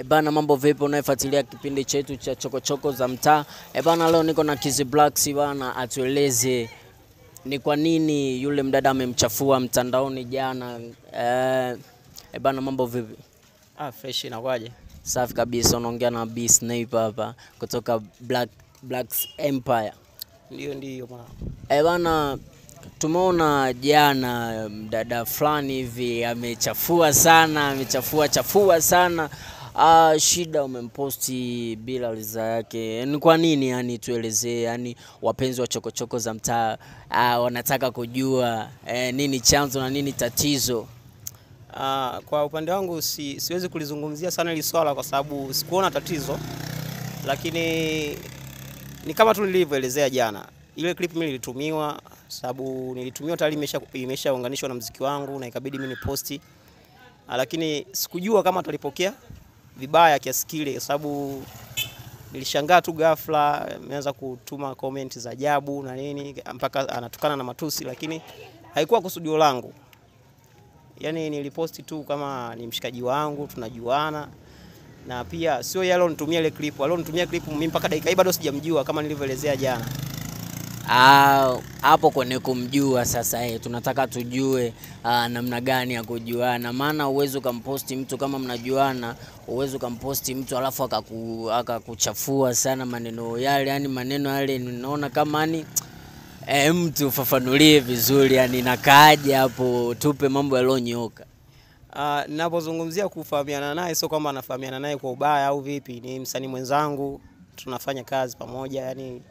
Bana, mambo vipi unayefuatilia kipindi chetu cha chokochoko za mtaa? Bana, leo niko na Kizzy Blacks bana, atueleze ni kwa nini yule mdada amemchafua mtandaoni jana. Bana, mambo vipi? Fresh inakuaje? Safi kabisa, unaongea na B Sniper hapa kutoka Blacks Empire. Ndio bwana. Bana, tumeona jana mdada fulani hivi amechafua sana. Shida umemposti bila liza yake. Ni kwa nini yani, tuelezee yani, wapenzi wa chokochoko za mtaa wanataka kujua nini chanzo na nini tatizo. Kwa upande wangu siwezi kulizungumzia sana hili swala kwa sababu sikuona tatizo, lakini ni kama tu nilivyoelezea jana. Ile clip mimi nilitumiwa sababu nilitumiwa tayari imeshaunganishwa na muziki wangu na ikabidi mimi niposti. Lakini sikujua kama atalipokea vibaya kiasi kile sababu nilishangaa tu ghafla ameanza kutuma comment za ajabu na nini mpaka anatukana na matusi, lakini haikuwa kusudio langu. Yani niliposti tu kama ni mshikaji wangu, tunajuana. Na pia sio yeye alonitumia ile clip, alonitumia clip mimi mpaka dakika hii bado sijamjua kama nilivyoelezea jana. Hapo kwenye kumjua sasa, tunataka tujue namna gani ya kujuana. Maana uwezo kumposti mtu kama mnajuana, uwezo kumposti mtu alafu akakuchafua sana maneno yale, yani maneno yale ninaona kama ni mtu fafanulie vizuri, yani nakaaje hapo, tupe mambo yalionyoka. Ninapozungumzia kufahamiana naye sio kwamba anafahamiana naye kwa ubaya au vipi, ni msanii mwenzangu, tunafanya kazi pamoja, yani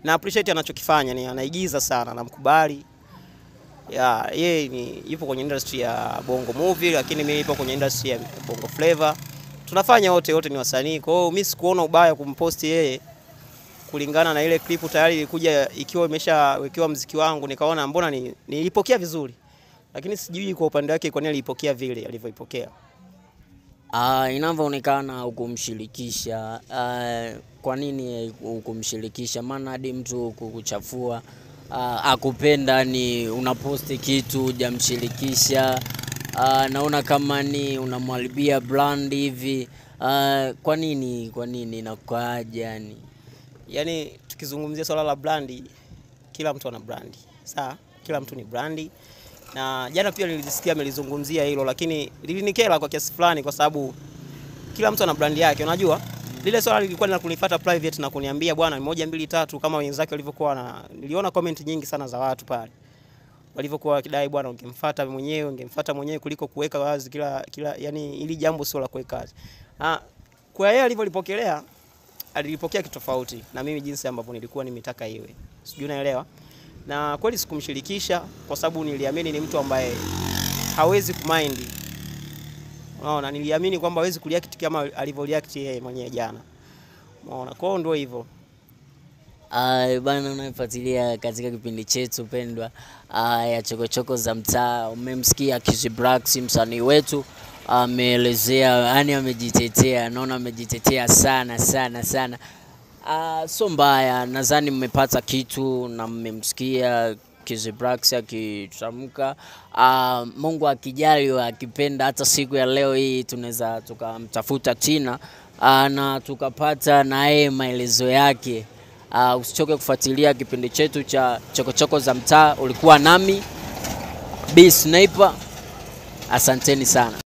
na appreciate anachokifanya, ni anaigiza sana, namkubali. Yeye yupo kwenye industry ya Bongo Movie, lakini mimi nipo kwenye industry ya Bongo Flavor. Tunafanya wote ni wasanii. Kwa hiyo mimi sikuona ubaya kumposti yeye kulingana na ile clip tayari ilikuja ikiwa imeshawekewa muziki wangu, nikaona mbona nilipokea vizuri. Lakini sijui kwa upande wake kwa nini alipokea vile alivyoipokea. Inavyoonekana hukumshirikisha. Kwa nini hukumshirikisha? Maana hadi mtu kukuchafua akupenda ni unaposti kitu hujamshirikisha. Naona kama ni unamharibia brand hivi. Kwa nini inakuaje yani? Yani tukizungumzia swala la brandi, kila mtu ana brandi. Sawa? Kila mtu ni brandi. Na jana pia nilisikia amelizungumzia hilo, lakini lilinikera kwa kiasi fulani kwa sababu kila mtu ana brand yake. Unajua lile swala lilikuwa linakunifuata private na kuniambia bwana 1 2 3 kama wenzake walivyokuwa, niliona comment nyingi sana za watu pale walivyokuwa wakidai bwana ungemfuata mwenyewe kuliko kuweka wazi kila yani ili jambo sio la kuweka wazi. Kwa yeye alivyolipokelea, alilipokea kitofauti na mimi jinsi ambavyo nilikuwa nimetaka iwe. Sijui unaelewa? Na kweli sikumshirikisha kwa sababu niliamini ni mtu ambaye hawezi kumind. Unaona, niliamini kwamba hawezi kureact kama alivyoreact yeye mwenyewe jana. Unaona, kwa hiyo ndio hivyo. Bana, unafuatilia katika kipindi chetu pendwa ya chokochoko za mtaa. Umemsikia Kizzy Blacks, msanii wetu, ameelezea, yani amejitetea. Naona amejitetea sana. So mbaya, nadhani mmepata kitu na mmemsikia Kizzy Blacks akitamka. Mungu akijali, akipenda, hata siku ya leo hii tunaweza tukamtafuta Tina na tukapata naye maelezo yake. Usichoke kufuatilia kipindi chetu cha chokochoko za mtaa. Ulikuwa nami B Sniper. Asanteni sana.